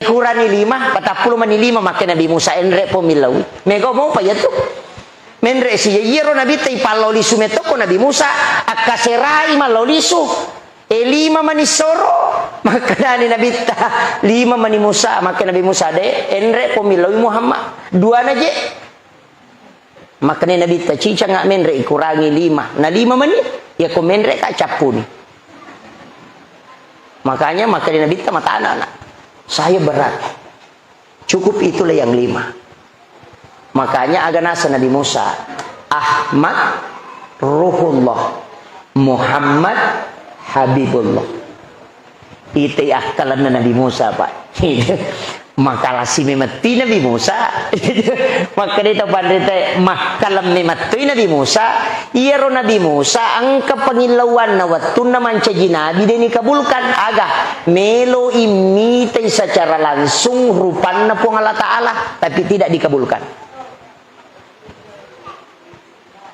kurani 5 patapuluh mani 5 make Nabi Musa enre po milawi mego mo pa yato menre si yero Nabi tay palolisu metoko Nabi Musa akaserai malolisu 5 mani soro makana ni Nabi ta 5 mani Musa make Nabi Musa de enre po milawi Muhammad 2 na je makanya Nabi ta cica ngak menre ikurangi 5 na 5 mani ya ko menre ka capuni makanya Nabi ta mata anak saya berat, cukup itulah yang 5. Makanya aganasa Nabi Musa, Ahmad Ruhullah, Muhammad Habibullah. Itu akalan Nabi Musa Pak. Makalah si memati Nabi Musa. Maka dia pandai makalam memati Nabi Musa. Iya Nabi Musa angka pangilauan na waktu na manca jinabi dan dikabulkan agak melo imite secara langsung rupan na pong Allah Ta'ala tapi tidak dikabulkan.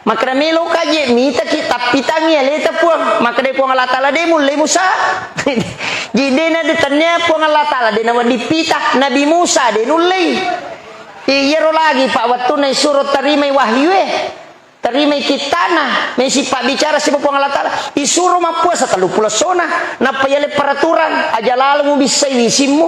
Maka melo kaje mita kita pitangi aleta puang maka de pong Allah Ta'ala de mulai Musa. Jadi na ditanya pong Allah Ta'ala de nawa dipitah Nabi Musa de nulai. Iyero lagi Pak waktu na suruh terimai wahyu terimai kitana mesi Pak bicara si pong Allah Ta'ala isuruh mapuasa kalau pula sona na payale peraturan aja lalu bisa wisimu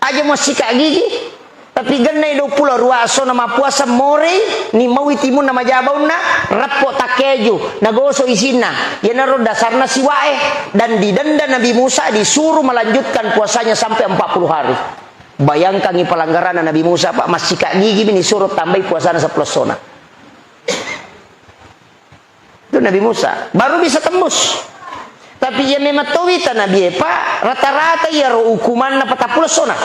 aja masih kak gigi tapi genai do pula ruaso nama puasa more ni mau itimun nama jabauna rappo takeju nagoso isina ya naro dasarna siwae dan didenda Nabi Musa disuruh melanjutkan puasanya sampai 40 hari. Bayangkan ni pelanggaran Nabi Musa Pak masih kak gigi ini suruh tambah puasanya 10 sona. Itu Nabi Musa baru bisa tembus. Tapi ya memang tawita Nabi Pak rata-rata ya hukuman na 40 sona.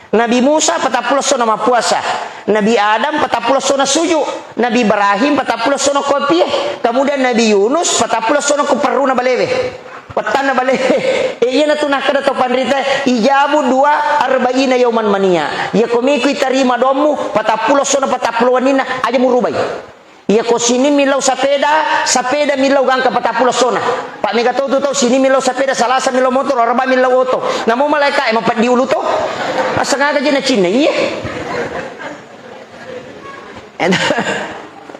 Nabi Musa 40 sona puasa, Nabi Adam 40 sona sujud, Nabi Ibrahim 40 sona kopi, kemudian Nabi Yunus 40 sona kuperuna balewe. Watana balewe. Iya na tunah kada to pandrita ijabu 2 40 yauman mania. Ya komiku tarima domu 40 sona 40 wanina aja murubai. Iya ko sini milau sapeda milau gangka 40 sona. Pak mega tahu sini milau sapeda salasa milau motor arba milau oto. Namu malaika emang pat diulu to. Asangaga je na Cina iya.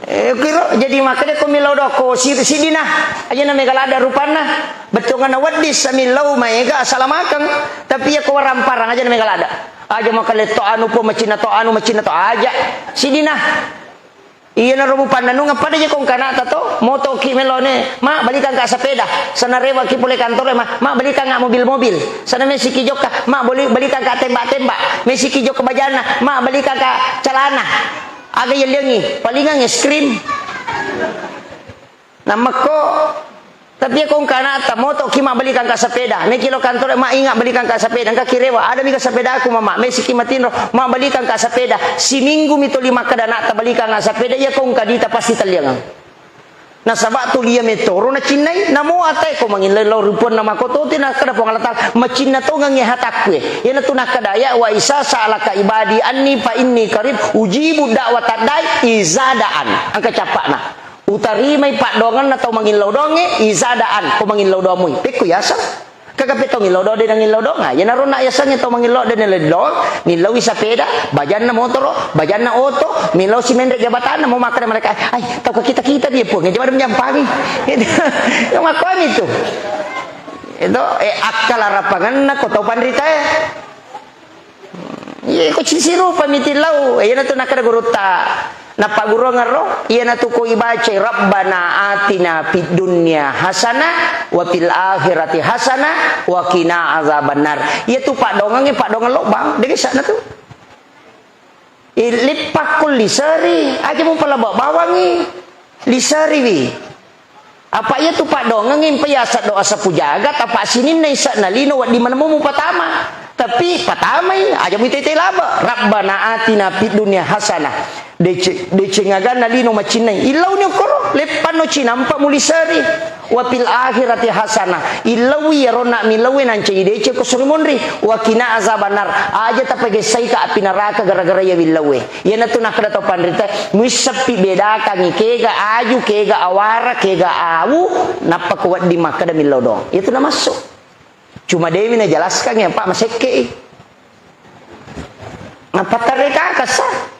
Kira jadi makanya ko milau doko sidina aja na mega lada rupana betongan na wadis milau mega asalamakang tapi ya ko ramparang aja na mega lada. Aja makale to anu po macina to aja sidina. Iya na rubu pandanu ngapada je kong kanata to moto ki melone ma balikan ka sepeda sana rewa ki pole kantor ma balikan ka mobil sana mesi ki joka ma balikan ka tembak mesi ki joka bajana ma balikan ka celana aga yelengi palingan es krim namako tapi kong kanata moto ki ma balikan ka sepeda me kilo kantor ma ingat balikan ka sepeda ka kirewa ada mi ka sepeda aku mama mesi ki matinro ma balikan ka sepeda si minggu mito 5 kadana ta balikan ka sepeda ya kong kadita pasti taliang na sabatu liya metoro na Chinay namo atay ko mangin law rupon na makoto tina kada pong alata macina to ngangi hatakwe yana tunah kadaya wa isa sa'alaka ibadi anni fa inni qarib ujibu da'watad da'i izadaan angka capakna utarimay pak dongan atau mangilaw donge izadaan ko mangilaw domoy peko yasa kagapi to ngilaw do din ngilaw donga ya naron na yasa to mangilaw din ngilaw ngilaw sapeda bajan na motor bajan na auto milaw si mendre jabatan na mo makana mereka ay tau kita dia po ngejawab menyampang yung makuan itu akal arapangan na ko tau pandrita ko sinsiro pamitilaw ayan na to nakada guruta na paguro ngaro iya na to ko ibaca rabbana atina fid dunya hasanah wa fil akhirati hasanah wa qina azabannar iya tu pak dongang lo bang dege sana tu lipakul lisari aja mo pala bawangi lisari wi apa iya tu pak dongang payasa doa sapujagat apa sinin na isa nalino di mana mo patama tapi patamay aja mo itay laba rabbana atina fid dunya hasanah dece ngagan nalino machinay ilaw niyo koro lepan no chinampa mulisari wa fil akhirati hasanah ilawi yarona milawi nanche dece ko surimonri wa kina azabanar aja tapage sai ka api neraka gara-gara ya bilawe yana tu nakada to pandrita musapi beda kangi kega aju kega awara kega awu napa kuat di makada milaw dong itu na masuk cuma dewi na jelaskan ya Pak maseke Ngapatareka kasar.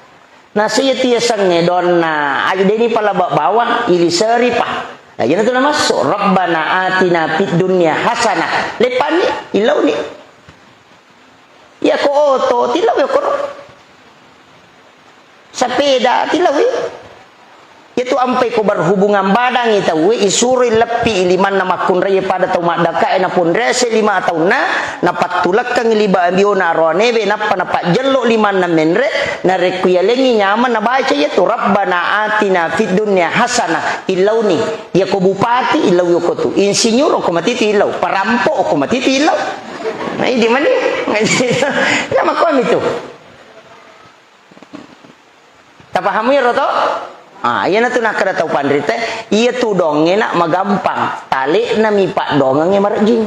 Nasiya tiya sange don na ayo deni pala bawang ili seripa. Nah, yana tu nama masuk Rabbana atina fid dunya hasanah. Lepan ni ilau ni. Ya ko oto tilau ya ko. Sepeda tilau itu ampai ko berhubungan badang ita we isuri lepi liman nama kun raya pada tau madaka ena pun rese 5 tahun na patulak kang liba ambiona ronebe napa jelok liman na menre na rekuyalengi nyaman na baca ya tu Rabbana atina fid dunya hasanah ilau ni ya ko bupati ilau yo ko tu insinyur ko matiti ilau parampo ko matiti ilau nah di mana ya makom itu tak paham ya roto. Iya na tu nak kada tahu pandrita, iya tu dongeng nak magampang, tali na mipak dongeng marjing.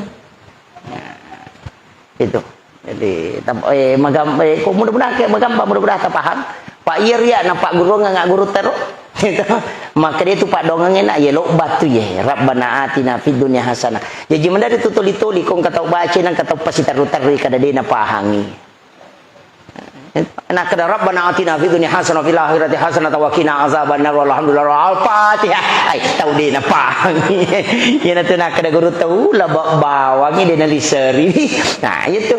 Itu. Jadi kok mudah-mudahan kayak magampang mudah-mudahan tak paham. Pak iya ria na pak guru ngak guru teruk. Gitu. Maka dia tu pak dongeng nak ya lok batu ye. Rabbana atina fid dunya hasanah. Jadi mendari tu tuli-tuli kong kata baca nang kata pasitaru-taru kada dia na pahangi. Nak kada Rabbana atina fid dunya hasanah fil akhirati hasanah wa qina azabannar walhamdulillah al-fatihah ai tahu dia na pahang ya na tu nak kada guru tahu lah bawa ni dia na liseri nah itu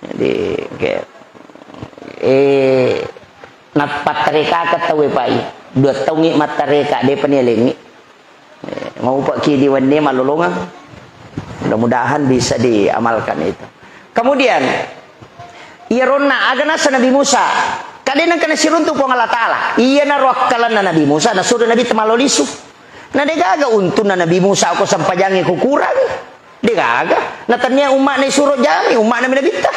jadi nak patreka kata we pai dua taungi matreka de penelengi mau pak ki di wande malolongan mudah-mudahan bisa diamalkan itu. Kemudian iya rona agana sa Nabi Musa kadang kana siruntu po Allah Ta'ala iya na rohkalan na Nabi Musa na sudah Nabi temalolisu na degaga untun na Nabi Musa ako sampajangi kukurang degaga na tanya umat na isuro jami umat na minabita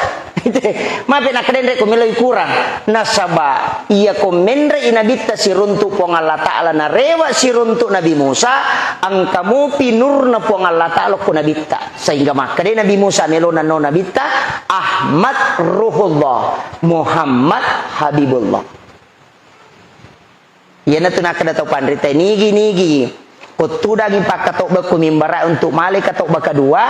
mape na kadang ko miloy kurang nasaba iya ko menre inabita siruntu po Allah Ta'ala na rewa siruntu Nabi Musa ang kamu pinur na po Allah Ta'ala ko nabita sehingga maka Nabi Musa melona no nabita Ahmad Ruhullah Muhammad Habibullah yan na tunaka na tau pandrita nigi Kutudang ipakatok ba kumimbara untuk mali katok ba kedua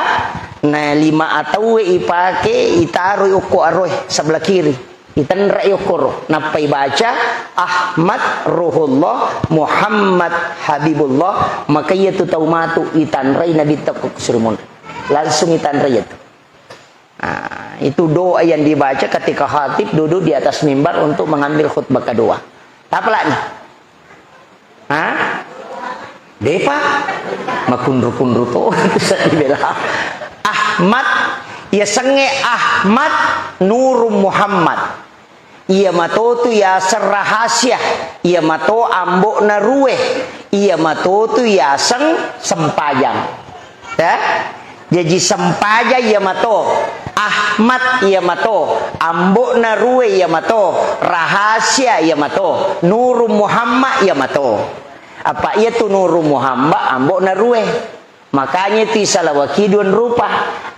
na 5 atau ipake itaruy uko aroy sebelah kiri itanra yokoro napai baca Ahmad Ruhullah Muhammad Habibullah maka ia tu tahu matu itanrai nabi takuk surmun langsung itanrai itu itu doa yang dibaca ketika khatib duduk di atas mimbar untuk mengambil khutbah kedua apa lah nih Depa makundru-kundru to dibela Ahmad ya senge Ahmad Nur Muhammad iya mato tu ya serahasya iya mato ambok na ruwe iya mato tu ya seng sempajang ya jadi sempaja iya mato Ahmad iya mato ambok na ruwe iya mato rahasia iya mato Nur Muhammad iya mato apa ia tu Nuru Muhammad ambok na ruwe makanya ti salawakidun rupa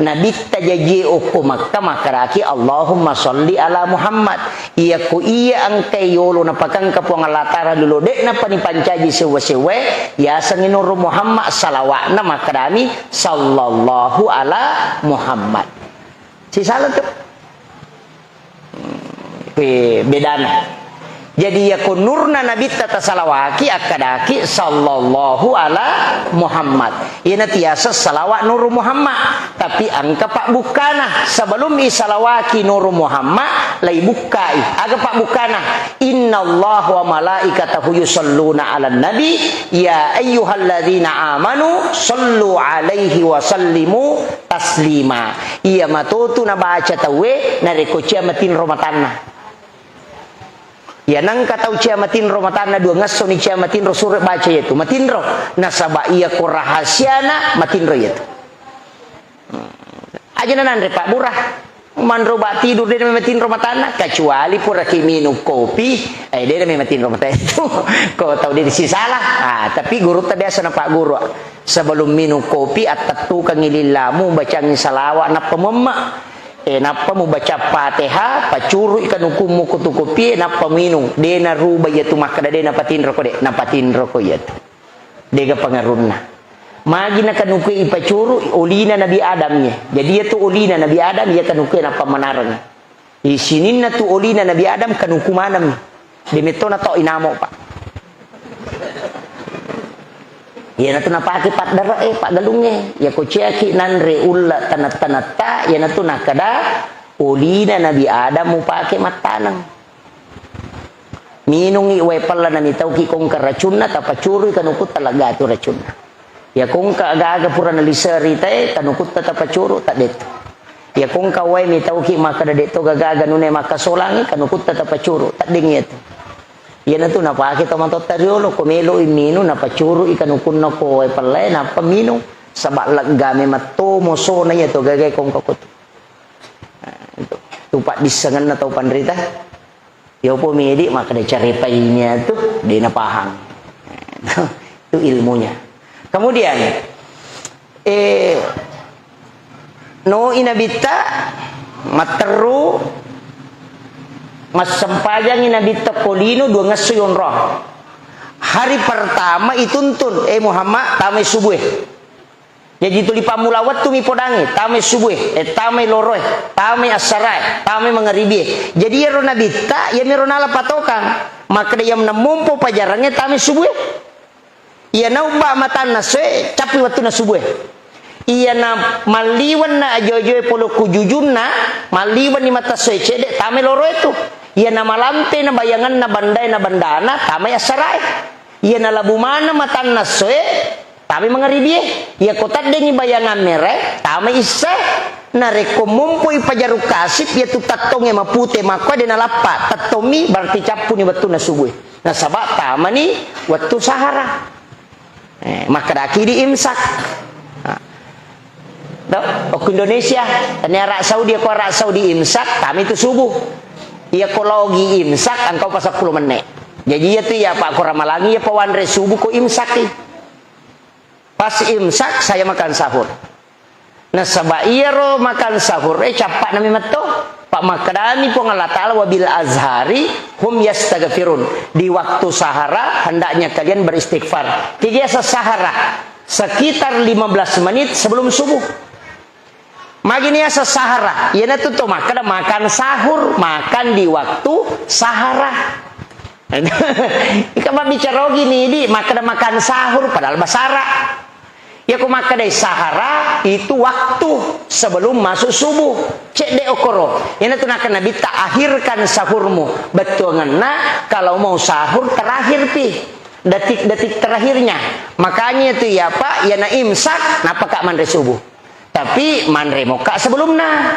nabi tajaji uku makka makaraki Allahumma sholli ala Muhammad iya ku iya angkai yolo na pakang kapuang alatara dulu dek na panipancaji sewe-sewe ya sangi Nuru Muhammad salawat na makarami sallallahu ala Muhammad si salah tu bedana jadi ya kunurna nabi tata salawaki akadaki sallallahu ala Muhammad. Ina tiasa salawat Nur Muhammad tapi angka pak bukana sebelum isalawaki Nur Muhammad lai bukai aga pak bukana innallaha wa malaikatahu yusalluna ala nabi ya ayyuhalladzina amanu sallu alaihi wa sallimu taslima. Iya matotu na baca tawe na rekocia matin romatanna ya nang katau cia matin ro matana dua ngaso ni cia matin ro surat baca itu matin ro nasaba iya ko rahasiana matin ro itu aja nan pak burah man ro ba tidur dia matin ro matana kecuali pura ki minum kopi dia matin ro matana itu kau tahu dia si salah tapi guru tadi asana pak guru sebelum minum kopi atatu kangililamu baca salawat na pemema napa mu baca Fatihah pacuru ikan hukum kutu kopi napa minum dena ruba yatu makada dena patin roko de napatin roko yatu dega pangarunna magi na kanuku ipacuru ulina Nabi Adamnya jadi yatu ulina Nabi Adam ya kanuku napa manarang Isinin na tu olina Nabi Adam kan hukumanam. Demito na to inamo pak. Ya na tu napaki pat dara pak galunge. Ya ko ciaki nanre ulla tanat-tanata ya na tu nakada olina Nabi Adam mu pake matanang. Minungi we pala na mitaw ki kong karacunna tapacuri kanukut talaga tu racunna. Ya kung ka aga pura na lisari tay kanukut tapacuru tak det. Ya kung ka we mitaw ki makada deto gagaga nune makasolangi kanukut tapacuru tak dingit. Ya na tu napake to mantot tariolo komelo imino napacuru ikanukun na ko we pala na pamino sabak laggame matto moso na ya to gagay kong kakut. Tupak disangan na tau pandrita. Ya po medi maka ada cari painya tuh dia paham. Itu ilmunya. Kemudian no inabita materu mas sempajang inabita kolino dua ngasuyon roh. Hari pertama ituntun Muhammad tamai subuh. Jadi tuli pamulawat tu mi podangi, tame subuh, tame loroh, tame asarai, tame mengeribi. Jadi ya rona bita, ya mi rona patokan. Maka dia menamumpu pajarannya tame subuh. Ia na ubah matan naswe, capi waktu na subuh. Ia na maliwan na ajo-ajo polo kujujun na, maliwan ni mata swe cedek tame loroh itu. Ia na malamte na bayangan na bandai na bandana, tame asarai. Ia na labu mana matan naswe. Tami mengeribi, ya kotak dengi bayangan merek, tami iseh, nareko mumpui pajaru kasip, ya tu tatong yang mapute makwa dena lapat, tatomi berarti capu ni waktu na subuh. Nah sabak tama ni waktu sahara, maka daki di imsak. Nah, Indonesia, tanya Arab Saudi, aku Arab Saudi imsak, tami itu subuh. Iya kologi imsak, engkau pas 10 menit. Jadi ya tu ya Pak Koramalangi, ya pawandre subuh ko imsak. Pas imsak saya makan sahur. Nah sabairo makan sahur capak nami matto. Pak makadami po Allah Ta'ala wabil azhari hum yastaghfirun. Di waktu sahara hendaknya kalian beristighfar. Tiga sahara sekitar 15 menit sebelum subuh. Magini asa sahara. Yana tu to makan sahur, makan di waktu sahara. Ika bicara gini di makan sahur padahal basara. Ya aku maka dari sahara itu waktu sebelum masuk subuh. Cek de okoro. Ini tuh nak Nabi tak akhirkan sahurmu. Betul ngena kalau mau sahur terakhir pi. Detik-detik terakhirnya. Makanya itu ya Pak, ya na imsak, napa kak mandre subuh. Tapi mandre moka sebelumnya.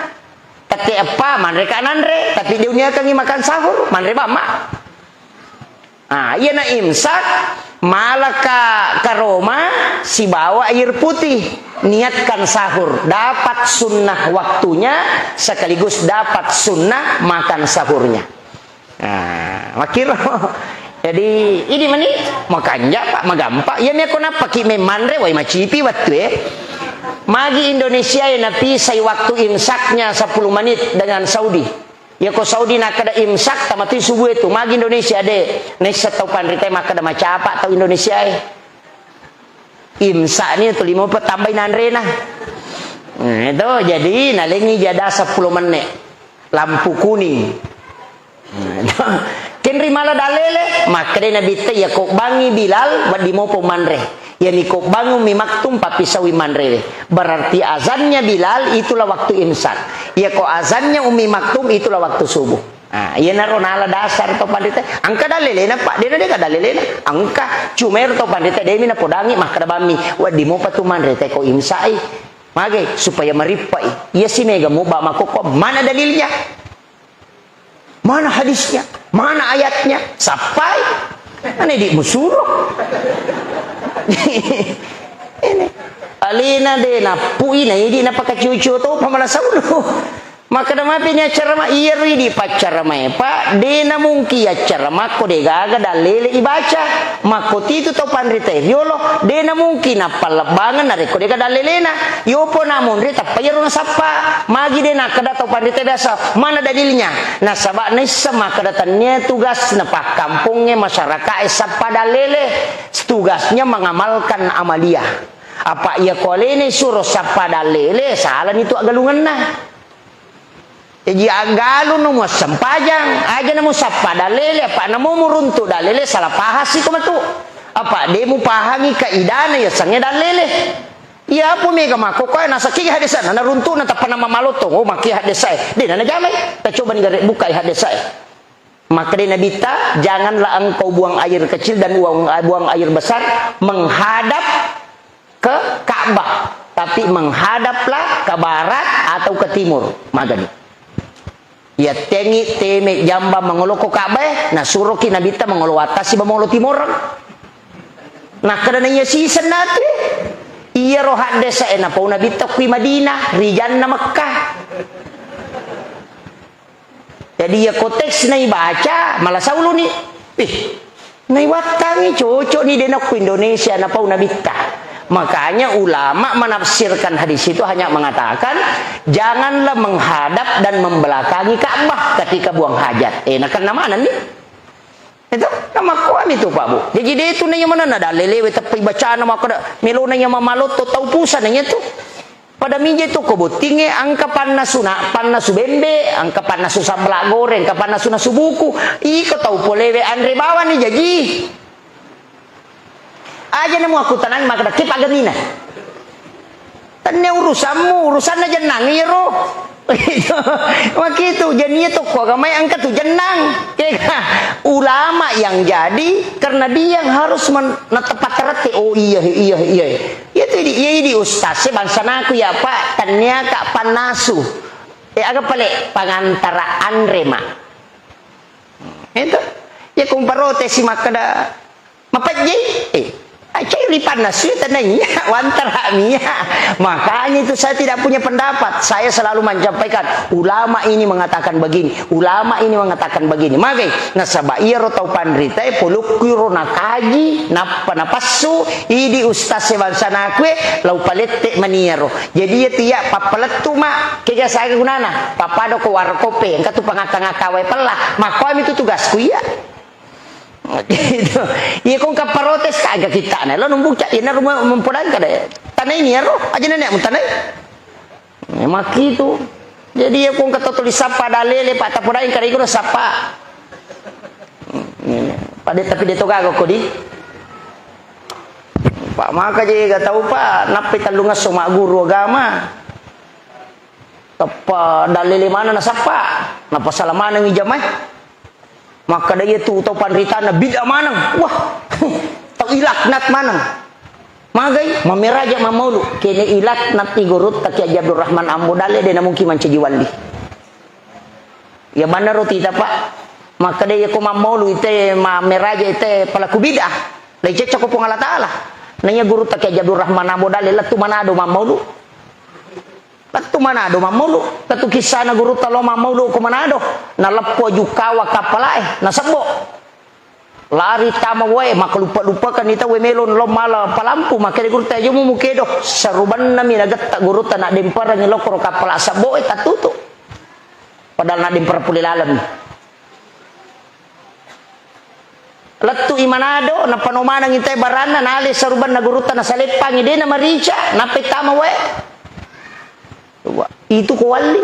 Tapi apa mandre kak nandre. Tapi dunia kangi makan sahur, mandre bama. Ah, ya na imsak. Malah ke Roma si bawa air putih, niatkan sahur, dapat sunnah waktunya sekaligus dapat sunnah makan sahurnya. Nah, makiro. Jadi ini mani makanya Pak magampak. Ya me kenapa ki me mandre wai macipi waktu Magi Indonesia ya napi sai waktu imsaknya 10 menit dengan Saudi. Ya ko Saudi nak ada imsak tamati subuh itu magi Indonesia de nesa tau pandrite maka ada macam apa tau Indonesia imsak ni tu 50 tambahin andrena itu jadi nalengi jada 10 menit lampu kuning kenri malah dalele maka de nabi te ya ko bangi Bilal wadi mo pemandre ya ni ko bangun mi maktum papi sawi mandre berarti azannya Bilal itulah waktu imsak ya ko azannya umi maktum itulah waktu subuh. Ah iya naronala dasar to pandita angka dalelena Pak dia kada dalelena angka cumer to pandita demi na podangi makada bami wadi mo patu mandre te ko imsai mage supaya maripai iya si mega mo ba makoko mana dalilnya mana hadisnya mana ayatnya sampai ane di musuruh ini alina de na pui na idi na pakacucu to pamala saudo maka dama pinya cara iya di pacara pa de na mungki ya cara mako de gaga dalele ibaca mako titu to pandrite riolo de na mungki na palabangan na reko de ga dalele na yopo na mondre tapayro na sapa magi de na kada to pandrite biasa mana dalilnya na sabak nesa maka datanya tugas na pak kampungnya masyarakat sapa dalele tugasnya mengamalkan amalia apa ia kolene suruh sapa dalele salah itu agalungan nah Eji agalo no mo sampajang aja namo sapa dalele apa namo muruntu dalele salah pahasi ko matu apa demu pahangi kaidana ya sange dalele ya po mega mako ko nasa ki hadesa na runtu na tapana mamaloto oh maki hadesa de na jamay ta coba ni buka hadesa maka de nabita janganlah engkau buang air kecil dan buang air besar menghadap ke Ka'bah tapi menghadaplah ke barat atau ke timur magani ya tengi teme jamba mangolo ko Ka'bah na suruh ki nabita mangolo atasi ba mangolo timur nah kadana nya season nate iya roh hadesa na pau nabita ku Madinah rijan na Makkah jadi ya konteks na ibaca malah saulo ni na iwatangi cocok ni dena ku Indonesia na pau nabita. Makanya ulama menafsirkan hadis itu hanya mengatakan janganlah menghadap dan membelakangi Ka'bah ketika buang hajat. Nah kan mana nih? Itu nama kuam itu Pak Bu. Jadi dia itu nanya mana nada lelewe tapi bacaan nama kada melo nanya mamalot to tau pusa nanya tu. Pada minje tu ko botinge angka pannasu bembe, angka pannasu sambal goreng, angka pannasu nasu buku. Iko tau polewe andre bawa ni jadi. Aja nemu aku tenang maka kip agamina. Tanya urusanmu, urusan aja nang iro. Begitu jadinya tuh kok agama angkat tuh jenang. Ulama yang jadi karena dia yang harus menetap terati. Oh iya. Itu di ustaz bangsa aku ya Pak. Tanya kak panasu. Agak pelik pangantara andrema. Itu ya kumparote si makada mapaji. Cairi panas itu tandanya wantar haknya. Makanya itu saya tidak punya pendapat. Saya selalu menyampaikan ulama ini mengatakan begini, ulama ini mengatakan begini. Makanya nasaba iro tau pandrita polukiro nakaji napasu idi ustaz sebangsa nakwe lau palette maniero. Jadi itu ya papaletu mak keja saya gunana papado ko warkope engka tu pangakangakawe pelah. Makoam itu tugasku ya. Gitu. Iya kong kaparotes kagak kita na lo numbuk cak ina rumah mempulang kada tanah ini ya roh aja nenek mun tanah mak itu jadi ya kong kata tulis sapa dalele pak tapurai kada ikut sapa pada tapi dia toga kok di pak maka jadi gak tahu pak napi talunga sama guru agama apa dalele mana na sapa napa salamana ngijamai maka dia tu tau panritana bida manang wah tau ilaknat manang magai mameraja mamulu kene ilaknat igurut taki Abdul Rahman Amudale dena mungkin mancaji wali ya mana roti pak maka dia ko mamulu ite mameraja ite pelaku bidah lai cecok ko ngala taala nanya guru taki Abdul Rahman Amudale latu manado mamulu Latu Manado mamulu, katu kisah na guru talo mamulu ko Manado, nalapo jukawa kapalae, nasabo. Lari tama wae makalupa-lupa kan ita we melon lo mala palampu makere guru tayo mo mukedo saruban na minagat ta guru ta na dempara ni lokro kapala sabo eta tutu. Padahal na dempara pulilalam. Latu Imanado na panumanang itay barana na ali saruban na guru ta na salepang ide na maricha na petama wae. Itu ko wali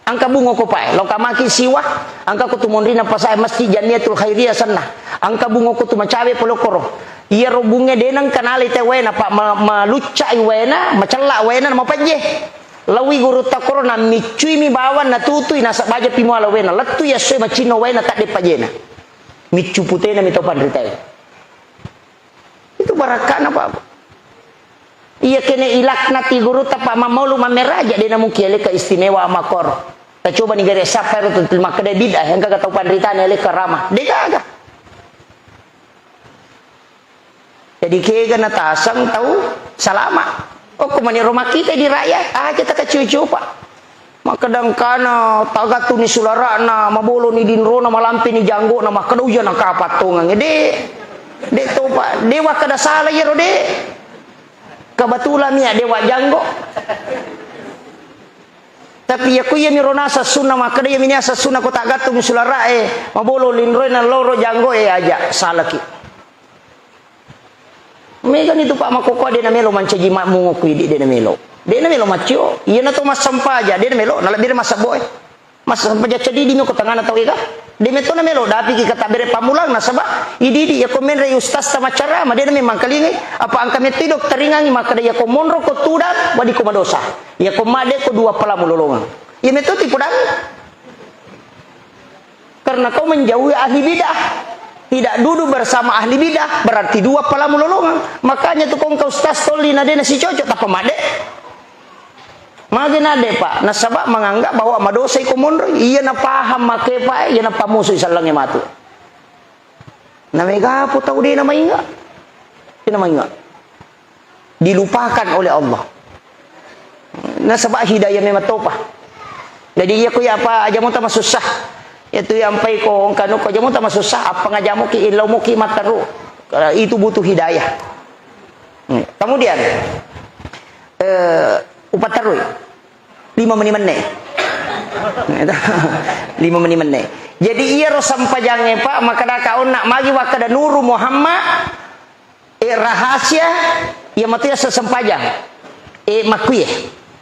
angka bungo ko pa lo kamaki siwa angka ko tumondri na pasay masjid Jamiatul Khairiyah sana angka bungo ko tumacabe polokoro iya ro bunge denang kanali te wena pa maluca wena macalla wena na mapanje lawi guru takoro na micui mi bawan na tutui na sabaja pimwala wena latu ya soe macino wena tak de pajena micu putena mi topan ritai itu barakana pak iya kene ilaknati guru tapa mamulu mameraja dia namu kiele ke istimewa amakor. Ta coba ni gere sapa ro tutul makade bidah yang kagak tau pandritane le karama. De kagak. Jadi kega na tasang tahu salama. Oh kumani rumah kita di rakyat aja ta kacucu pak. Makadang kana tagatu ni sulara na mabolo ni dinro na malampi ni janggo na makaduja na kapatungan de to pak dewa kada salah ya ro de. Kebetulan ya dewa janggo. Tapi ya kuya mi ronasa sunna maka dia mi asa sunna ko tagatu musulara mabolo linroy na loro janggo aja salaki. Megan itu pak makoko dia na melo mancaji mungo ku di dia na melo. Dia na melo macio. Iya na to mas sampaja dia na melo na lebih masa boy. Mas sampaja cedi di ko tangana tahu ika. Di meto na melo dapi ki kata bere pamulang na saba. Idi ya komen re ustaz ta macara ma dia memang kalingi apa angka meto dok teringangi maka dia ko monro ko tudak wadi ko madosa. Ya ko made ko dua pala mulolongan. Ya meto tipu dang. Karena kau menjauhi ahli bidah. Tidak duduk bersama ahli bidah berarti dua pala mulolongan. Makanya tu kau ustaz toli na dia nasi cocok apa made. Magin ade pak, nasabak menganggap bahwa madosa iku mundur, iya na paham make pak, iya na pamuso isalang matu. Namega po tahu dia nama ingat, dia nama ingat. Dilupakan oleh Allah. Nasabak hidayah memang topa. Jadi iya ko ya apa aja mo ta masusah. Itu yang pai ko kanu ko jamu ta masusah, apa ngajamu ki ilaw mo ki mataru. Itu butuh hidayah. Kemudian upat tarui 5 menit 5 menit. Jadi iya ro sampajange pak maka da kaon nak magi wakada nuru Muhammad rahasia ia matia sesampajang makuye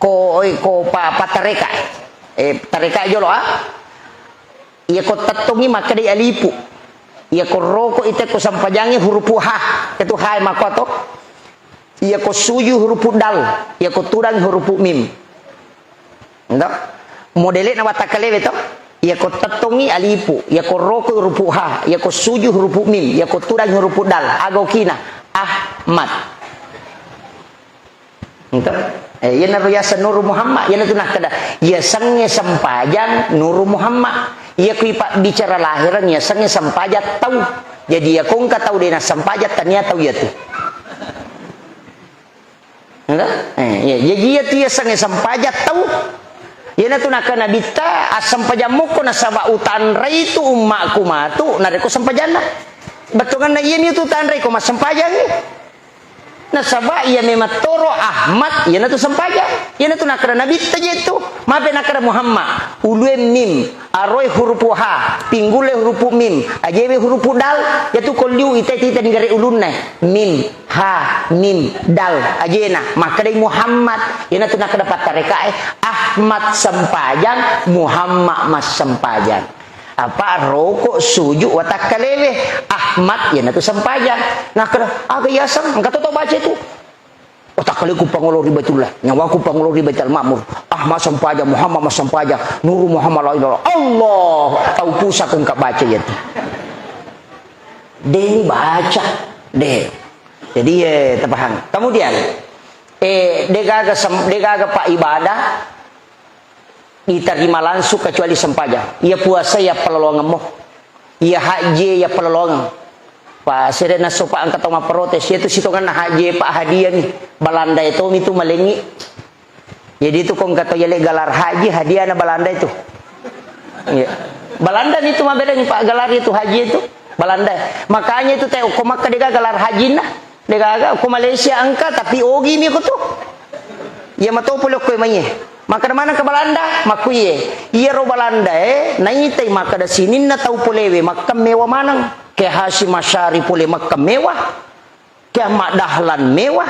ko patareka tareka jolo ia ko tatungi maka di alipu ia ko roko ite ko sampajange huruf ha itu hai makoto ia ko suju huruf dal ia ko turang huruf mim ndak modele na watakalewe to ia ko tatungi alipu ia ko roko huruf ha ia ko suju huruf mim ia ko turang huruf dal agokina Ahmad ndak ia na royasa Nur Muhammad ia na tunah kada ia sange sampajang Nur Muhammad ia ku ipa bicara lahiran ia sange sampajat tahu jadi ia kong ka tahu dena sampajat tania tahu ya tu ya jadi ia tu ia sange sampajat tahu ia na tunah kana bita asam pajamuko na sawa utan rai tu ummaku matu na reko sampajana betungan na iya ni tu utan rai ko mas sampajang na sabah ia memang toro Ahmad ia na tu sampajang ia na tunah kana bita je tu mabe na kana Muhammad ulue mim aroi huruf ha pinggule huruf mim ajewe huruf dal yaitu koliu ite nggare ulunna mim ha mim dal ajena maka dari Muhammad yana tuna kada patareka Ahmad sampajang Muhammad mas sampajang apa rokok suju watakalewe Ahmad yana tu sampajang nah kada aga yasam engka to baca itu otak kali ku pangulur ribatullah nyawa ku pangulur ribatul makmur Ahmad sampajang Muhammad mas sampajang Nur Muhammad la ilaha Allah tahu pusat ku baca ya tu deh baca deh jadi terpaham kemudian degaga pak ibadah diterima langsung kecuali sampajang ia puasa ya pelolongan mo ia haji ya pelolongan pak serena sopa angkat toma protes itu sitongan haji pak hadiah nih Belanda itu malengi jadi itu kong kata yale galar haji hadiah na Belanda itu ya. Belanda itu mah beda nih pak galar itu haji itu Belanda makanya itu teh kok maka dega galar haji nah dega ko Malaysia angka tapi ogi mi ko tuh ya mato pulo ko manye maka mana ke Belanda makuye iya ro Belanda naitai maka da sinin na tau pulewe maka mewah manang ke Hashim Asyari pule maka mewah ke Ahmad Dahlan mewah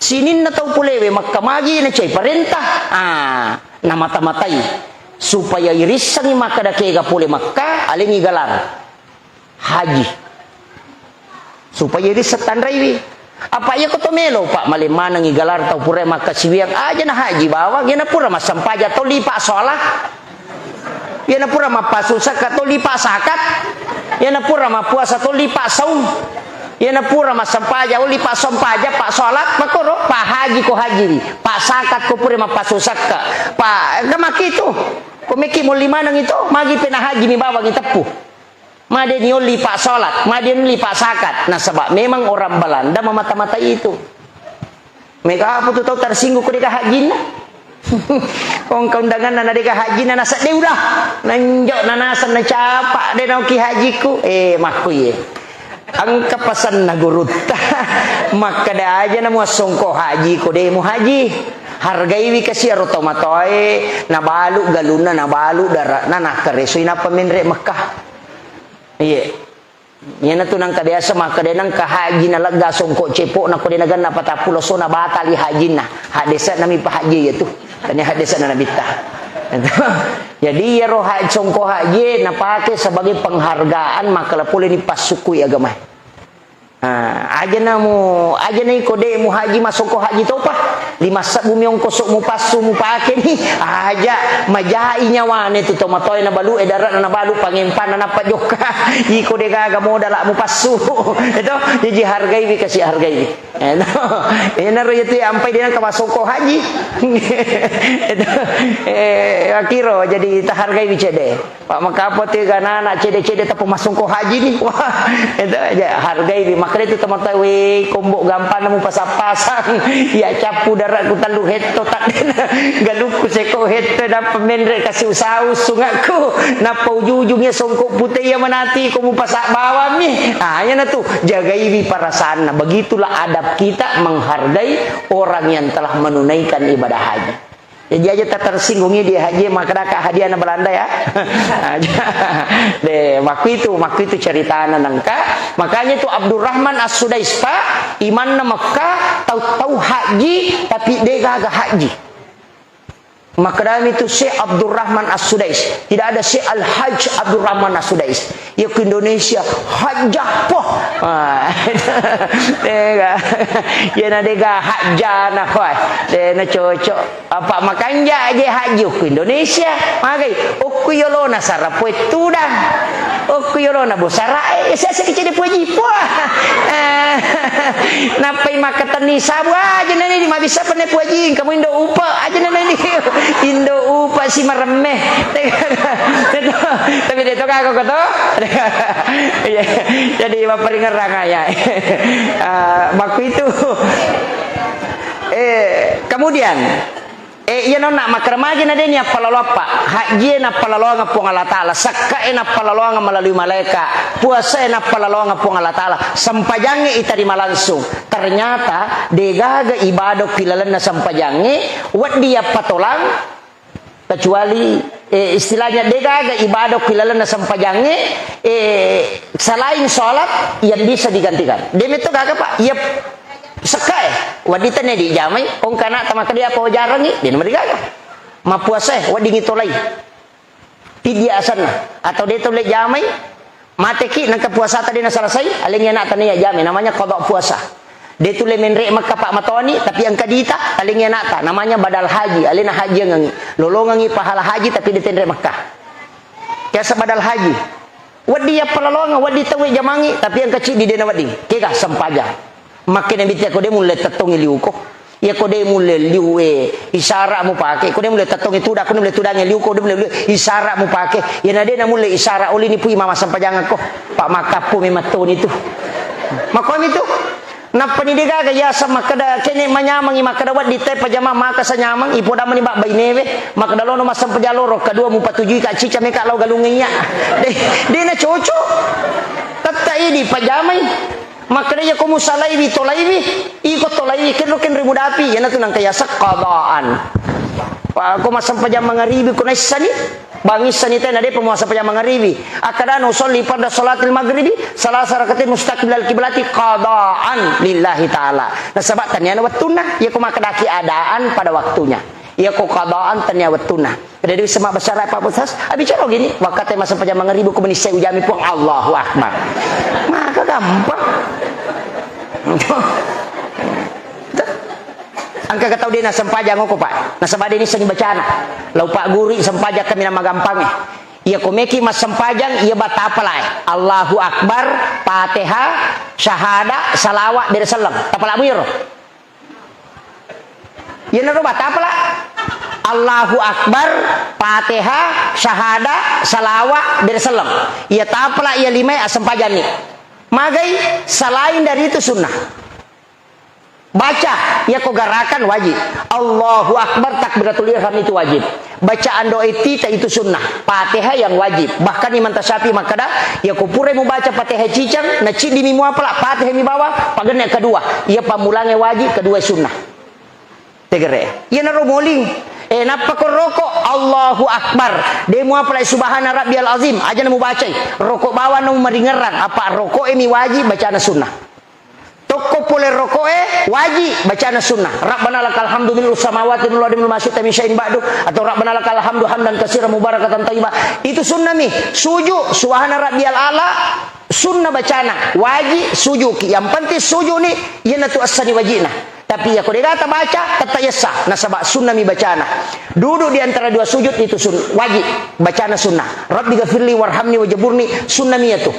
sinin na tau pulewe maka magi na cai perintah na mata-matai supaya irisangi maka da kega pule maka alingi galar haji supaya iris tanraiwi apa ya koto melo pak malimana ngigalar tau pura maka siwiang aja na haji bawa gena pura mas sampaja to lipa sholat gena pura ma pasusak to lipa sakat gena pura ma puasa to lipa saum gena pura mas sampaja o lipa sampaja pak sholat makoro pak haji ko haji pak sakat ko pura ma pasusak pak gamaki itu ko meki mo limana itu magi pena haji mi bawa ngitepu Maden yoli pak sholat, maden lipat sakat. Nah sebab memang orang Belanda memata-mata itu. Mereka apa tu tahu tersinggung ketika haji na? Kong kaundangan nana deka haji nana sak deudah. Nanjok nana sana capak de nauki hajiku. Maku ye. Angka pesan na gurut. Maka dah aja na songko haji ko de mu haji. Hargai wi kasih rotomatoe na balu galuna na balu darat na keresoi na peminre Mekah. Iya, yana tu nang kadeasa maka denang kahaji na lega songkok cepok na kode nagan na patapulo so na batali haji na hadesa nami pahaji ya tu, tanya hadesa na nabita. Jadi ya roh haji songko haji na pakai sebagai penghargaan maka boleh dipasukui agama. Aja na kode mu haji masuk ko haji topa lima bumi ong kosok mu pasu mu pakai ni aja majai nyawane tu tomatoy na balu edarat na balu pangimpan na napajoka i kode gaga mo dala mu pasu itu jadi hargai bi kasih hargai bi ena ro itu ampai dia ka masuk ko haji itu akiro jadi ta hargai bi cede pak makapote ganana cede-cede ta masuk ko haji ni wah itu aja hargai bi makanya itu teman-teman kombok gampang namu pasang-pasang ya capu darat ku talu heto tak galuku seko heto na pemendre kasih usaha sungaku na ujung-ujungnya songkok putih yang menati ku mu pasak bawah ni hanya na tu jagai bi perasaan. Begitulah adab kita menghargai orang yang telah menunaikan ibadah haji. Jadi aja tak tersinggungi dia haji maka dak hadiah na Belanda ya. Waktu itu cerita nangka. Makanya itu Abdurrahman As-Sudais Pak iman na Mekah tahu haji tapi dia gagah haji. Maka dalam itu Syekh Abdurrahman As-Sudais. Tidak ada Syekh Al-Hajj Abdurrahman As-Sudais. Ya ke Indonesia hajah poh. Ya na dega hajah na koi. Na cocok. Apa makanya aja haji ke Indonesia. Magai okuyolona sarapoi tudang. Okuyolona bosara saya sekecil puji poh. Napai makatani sabu aja nani di mabisa pane puji kamu Indo upa aja nani Indo upa si maremeh. Tapi dia toka aku kata. Jadi maperingat rangaya. Waktu itu kemudian iya nona makramaji na denia palalopa haji na palaloanga po Allah Taala sakka na palaloanga melalui malaikat puasa na palaloanga po Allah Taala sampajange itarima langsung ternyata degaga ibadah pilalan na sampajange wat dia patolang kecuali istilahnya degaga ibadah pilalan na sampajange selain sholat yang bisa digantikan dem itu gaga Pak iya sekai wadita ne di jamai ong kana tamaka dia apa jarang ni dia nomor gaga mapuasa wadi ngitolai pidia asana atau dia toleh jamai mateki nang puasa tadi na selesai alingnya nak tanya jamai namanya qada puasa dia toleh menrek maka Pak matoni tapi yang kadita alingnya nak namanya badal haji alina haji ngangi lolongangi pahala haji tapi dia tenrek Makkah biasa badal haji wadi ya palalonga wadi tawe jamangi tapi yang kecil di dena wadi kega sampaja makin nabi tiak kode mulai tatongi liuko ya kode mulai liue isyarat mu pakai kode mulai tatongi tudak kode mulai tudangnya liuko kode mulai isyarat mu pakai ya nade na mulai isyarat oli ni pui mama sampajangan ko Pak makapu mematon itu makom itu napa ni degaga ya sama kada kene manyamang i makada wat di te pajama maka sanyamang ipoda mani bak baineve makada lono masam pajaloro kedua mu patujui ka cica meka lau galunginya de na cocok tatta ini pajamai makanya kamu salaibi tolaibi ikut tolaibi ken rimudapi yana tu nang kaya sakadaan pa ko masam pajam mangaribi ko naisani bangis sanita nade pemuasa pajam mangaribi akada no soli pada salatil maghribi salah sarakatin mustaqbilal kiblati qadaan lillahi taala nah sebab tanya wattuna ya ko makadaki adaan pada waktunya ya ko qadaan tanya wattuna jadi semak besar apa besas bicara gini wakate masa pajam mangaribi ko menisai ujami puang Allahu akbar maka gampang angka kataw din na sampajang ko Pak nasabadi ni sang bacana law Pak guri sampajak kami na magampang iya kumeki mas sampajang iya batapalay Allahu akbar Fatihah syahada salawat dari salam tapala buyur iya na ro batapala Allahu akbar Fatihah syahada salawat dari salam iya tapala iya lima sampajang ni magai selain dari itu sunnah baca ya kau garakan wajib Allahu akbar takbiratul ihram itu wajib bacaan doa itu sunnah Fatihah yang wajib bahkan iman tasyafi makada ya kau pure mau baca Fatihah cicang na cidi mi muapala Fatihah mi bawa pagen yang kedua ya pamulange wajib kedua sunnah tegere ya naro moling napa ko rokok Allahu akbar demo apa subhana rabbiyal azim aja namu baca rokok bawa namu meringeran apa rokok ini wajib bacaan sunnah toko poler rokok wajib bacaan sunnah. Rabbana lakal hamdu milul samawati milul ardi milul ma syi'ta min syai'in ba'du, atau Rabbana lakal hamdu hamdan katsiran mubarakatan thayyibah. Itu sunnah mi. Sujud subhana rabbiyal a'la, sunnah bacana wajib sujud. Yang penting sujud ni yana tu asani wajibna. Tapi ya kalau dia baca tetap yasa nasabak sunnah mi bacana. Duduk di antara dua sujud itu wajib bacana sunnah. Rabbi ghafirli warhamni wajaburni sunnah mi itu.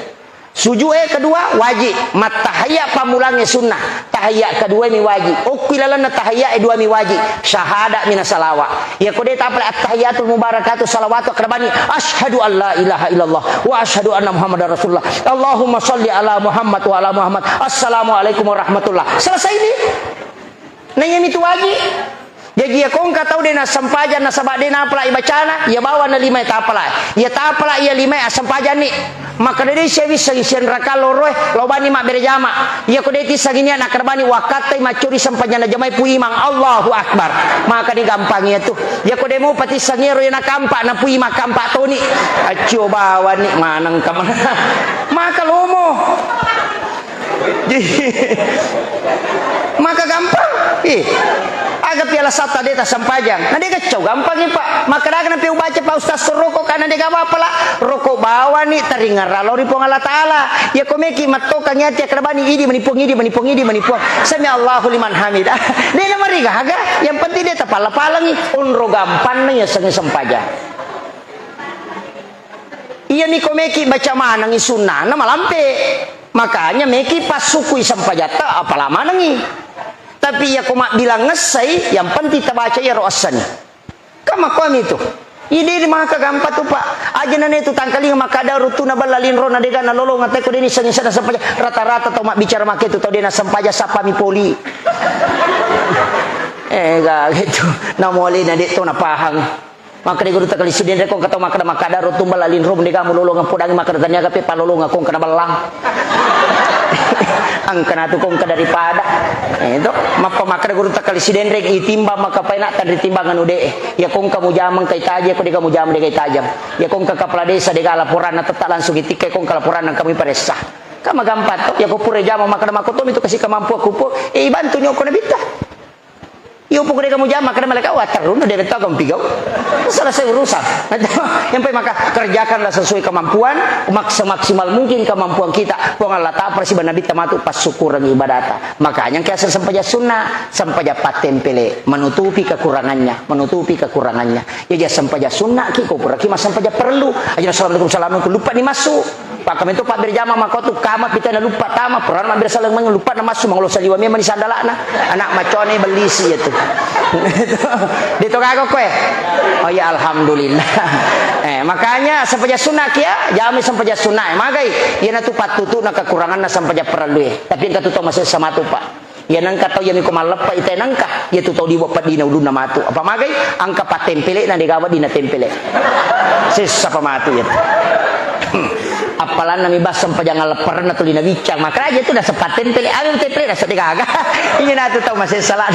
Sujud kedua wajib, mat tahiyya pamulangnya sunnah. Tahiyya kedua mi wajib. Ukilalana tahiyya dua mi wajib. Syahada minas salawat. Ya kode tapal at-tahiyatul mubarakatuh salawatu akrabani. Asyhadu an la ilaha illallah wa asyhadu anna muhammadar rasulullah. Allahumma shalli ala Muhammad wa ala Muhammad. Assalamualaikum warahmatullah. Selesai ini. Nanya itu wajib. Jadi ya kong kata udah nasampajan nasabak dia napala ibacana, ya bawa na lima tapala. Ya tapala ya lima asampajan ni. Maka dari sewi sangisian raka loroh lobani mak berjama. Ya kode ti sagini anak kerbani wakatai macuri sampajana jamai pu imang Allahu akbar. Maka di gampangnya tuh. Ya kode mau pati sangiro ya nak kampak na pu imang kampak tu ni. Acio bawa ni manang kamana. Maka lomo. Maka gampang. Agak piala satu dia tak sampajang. Nanti kacau gampang ni pak. Maka dah kena piu baca pak ustaz rokok kan nanti apa apa lah. Rokok bawa ni teringat ralori pun Allah Taala. Ya komeki matokan nyati akrabani ini menipuang. Sami Allahu liman hamidah. Dia nama riga agak. Yang penting dia tak pala-palangi. Unro gampang ni ya sengi sampajang. Iya ni komeki baca mana ngi sunnah nama lampe. Makanya meki pas sukui sampajata apalah mana ngi. Tapi ya koma bilang ngesai, yang penting kita baca ya ro'asan. Kama kami itu. Ini maka gampang tuh pak. Aja nane itu tangkali maka ada rutuna balalin rona dega na lolo ngatai ko dini sangisana sampaja rata-rata tau mak bicara mak itu tau dia na sampaja sapa mi poli. Gitu. Na moli na dito na pahang. Maka di guru takali sudin rekong kata maka ada rutun balalin rom dega mu lolo ngapudangi maka tanya gape palolo ngakong kana balang. Angkana tu kong daripada itu mapa makar guru takali siden rek itimba maka paina tan ditimbangan ude ya kong kamu jamang kai taje ko de kamu jam de kai tajam ya kong ka kapala desa de laporan na tetap langsung itik kong ka laporan nang kami paresa kama gampat ya ko pure jama maka makotom itu kasih kamampu aku po bantu nyoko na bita iyo po ko de kamu jam maka malaka water runo de beta kamu pigau selesai urusan yang penting maka kerjakanlah sesuai kemampuan maksimal mungkin kemampuan kita pong Allah ta persi banabi tamatu pas syukuran ibadata makanya kaya sampaja sunnah sampaja patempele menutupi kekurangannya ya dia sampaja sunnah ki ko puraki mas sampaja perlu aja assalamualaikum lupa ni masuk pak kami itu pak berjama maka tu kamat kita na lupa tama peran mabir salang mang lupa na masuk manglo saliwa mi mani sandalana anak macone belisi itu dito kago ko oh ya alhamdulillah makanya sampaja sunnah kia jami sampaja sunnah magai ya na tu patutu na kekurangan na sampaja perlu tapi yang katuto masih sama tu pak ya nangka tau yang ko malapa ite nangka ya tu tau di wapat dina ulun na matu apa magai angka patempele na digawa dina tempele sisa pamatu ya apalan nami basam pajang lepar na tuli na bicang maka aja tu dah sepaten pele alim tepre dah sedigaga ini na tu tau masih salah